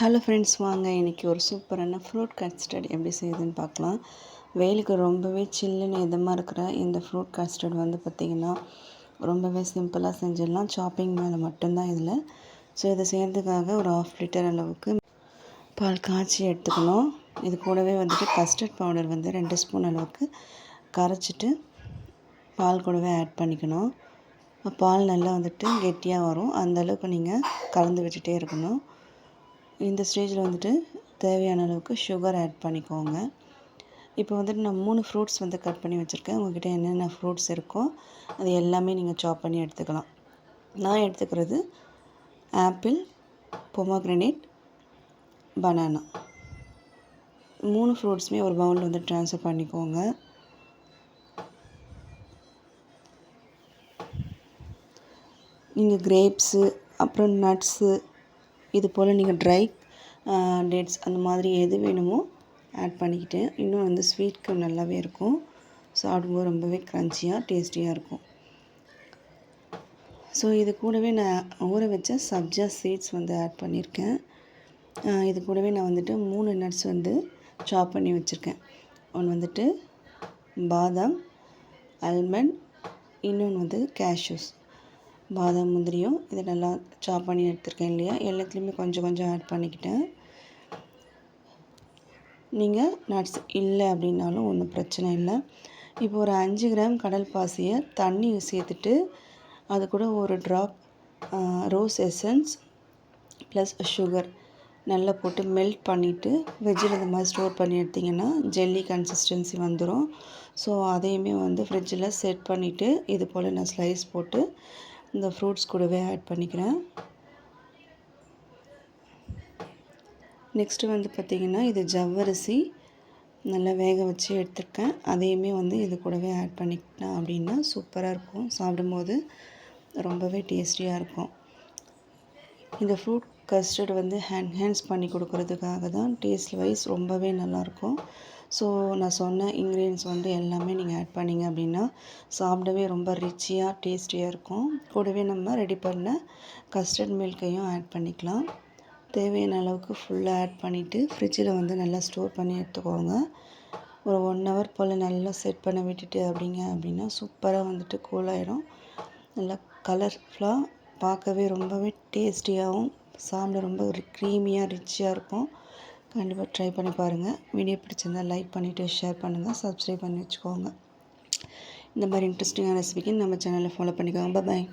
Hello friends, வாங்க இன்றைக்கி ஒரு சூப்பரான ஃப்ரூட் கஸ்டர்ட் எப்படி செய்யுதுன்னு பார்க்கலாம். வெயிலுக்கு ரொம்பவே சில்லுன்னு இதமாக இருக்கிற இந்த ஃப்ரூட் கஸ்டர்ட் வந்து பார்த்திங்கன்னா ரொம்பவே சிம்பிளாக செஞ்சிடலாம். சாப்பிங் மேலே மட்டும்தான் இதில். ஸோ இதை செய்கிறதுக்காக ஒரு 1/2 லிட்டர் அளவுக்கு பால் காய்ச்சி எடுத்துக்கணும். இது கூடவே வந்துட்டு கஸ்டர்ட் பவுடர் வந்து 2 ஸ்பூன் அளவுக்கு கரைச்சிட்டு பால் கூடவே ஆட் பண்ணிக்கணும். பால் நல்லா வந்துட்டு கெட்டியாக வரும். அந்தளவுக்கு நீங்கள் கலந்து விட்டுட்டே இருக்கணும். இந்த ஸ்டேஜில் வந்துட்டு தேவையான அளவுக்கு சுகர் ஆட் பண்ணிக்கோங்க. இப்போ வந்துட்டு நான் 3 ஃப்ரூட்ஸ் வந்து கட் பண்ணி வச்சுருக்கேன். உங்கள்கிட்ட என்னென்ன ஃப்ரூட்ஸ் இருக்கோ அது எல்லாமே நீங்கள் சாப் பண்ணி எடுத்துக்கலாம். நான் எடுத்துக்கிறது ஆப்பிள், பொமோக்ரனேட், பனானா 3 ஃப்ரூட்ஸுமே ஒரு பவுலில் வந்து ட்ரான்ஸ்ஃபர் பண்ணிக்கோங்க. நீங்கள் கிரேப்ஸு அப்புறம் நட்ஸு இது போல் நீங்கள் ட்ரை டேட்ஸ் அந்த மாதிரி எது வேணுமோ ஆட் பண்ணிக்கிட்டு, இன்னும் வந்து ஸ்வீட்க்கு நல்லாவே இருக்கும். சாப்பிடும்போது ரொம்பவே க்ரன்ச்சியாக டேஸ்டியாக இருக்கும். ஸோ இது கூடவே நான் ஊற வச்ச சப்ஜா சீட்ஸ் வந்து ஆட் பண்ணியிருக்கேன். இது கூடவே நான் வந்துட்டு 3 நட்ஸ் வந்து சாப் பண்ணி வச்சுருக்கேன். ஒன்று வந்துட்டு பாதாம், ஆல்மண்ட், இன்னொன்று வந்து கேஷ்யூஸ். பாதாம் முந்திரியும் இதை நல்லா சாப் பண்ணி எடுத்துருக்கேன் இல்லையா, எல்லாத்துலேயுமே கொஞ்சம் கொஞ்சம் ஆட் பண்ணிக்கிட்டேன். நீங்கள் நட்ஸ் இல்லை அப்படின்னாலும் ஒன்றும் பிரச்சனை இல்லை. இப்போ ஒரு 5 கிராம் கடல் பாசியை தண்ணி சேர்த்துட்டு அது கூட ஒரு drop rose essence plus sugar நல்லா போட்டு மெல்ட் பண்ணிவிட்டு ஃப்ரிட்ஜில் இந்த மாதிரி ஸ்டோர் பண்ணி எடுத்திங்கன்னா ஜெல்லி கன்சிஸ்டன்சி வந்துடும். ஸோ அதையுமே வந்து ஃப்ரிட்ஜில் செட் பண்ணிவிட்டு இது போல் நான் ஸ்லைஸ் போட்டு இந்த ஃப்ரூட்ஸ் கூடவே ஆட் பண்ணிக்கிறேன். நெக்ஸ்ட்டு வந்து பார்த்திங்கன்னா இது ஜவ்வரிசி நல்லா வேக வச்சு எடுத்துருக்கேன். அதையுமே வந்து இது கூடவே ஆட் பண்ணிக்கிட்டேன் அப்படின்னா சூப்பராக இருக்கும். சாப்பிடும்போது ரொம்பவே டேஸ்டியாக இருக்கும். இந்த ஃப்ரூட் கஸ்டர்ட் வந்து என்ஹான்ஸ் பண்ணி கொடுக்குறதுக்காக தான் டேஸ்ட் வைஸ் ரொம்பவே நல்லாயிருக்கும். ஸோ நான் சொன்ன இன்க்ரீடியன்ஸ் வந்து எல்லாமே நீங்கள் ஆட் பண்ணிங்க அப்படின்னா சாப்பிடவே ரொம்ப ரிச்சியாக டேஸ்டியாக இருக்கும். கூடவே நம்ம ரெடி பண்ண கஸ்டர்ட் மில்கையும் ஆட் பண்ணிக்கலாம். தேவையான அளவுக்கு ஃபுல்லாக ஆட் பண்ணிவிட்டு ஃப்ரிட்ஜில் வந்து நல்லா ஸ்டோர் பண்ணி எடுத்துக்கோங்க. ஒரு 1 ஹவர் போல் நல்லா செட் பண்ண விட்டுட்டு அப்படின்னா சூப்பராக வந்துட்டு கூல் ஆகிடும். நல்லா கலர்ஃபுல்லாக பார்க்கவே ரொம்பவே டேஸ்டியாகவும் சாப்பிட ரொம்ப ஒரு க்ரீமியாக ரிச்சியாக இருக்கும். கண்டிப்பாக ட்ரை பண்ணி பாருங்கள். வீடியோ பிடிச்சிருந்தால் லைக் பண்ணிவிட்டு ஷேர் பண்ணுங்கள், சப்ஸ்கிரைப் பண்ணி வச்சுக்கோங்க. இந்த மாதிரி இன்ட்ரெஸ்டிங்கான ரெசிபிக்கு நம்ம சேனலை ஃபாலோ பண்ணிக்கோங்க. பாய்.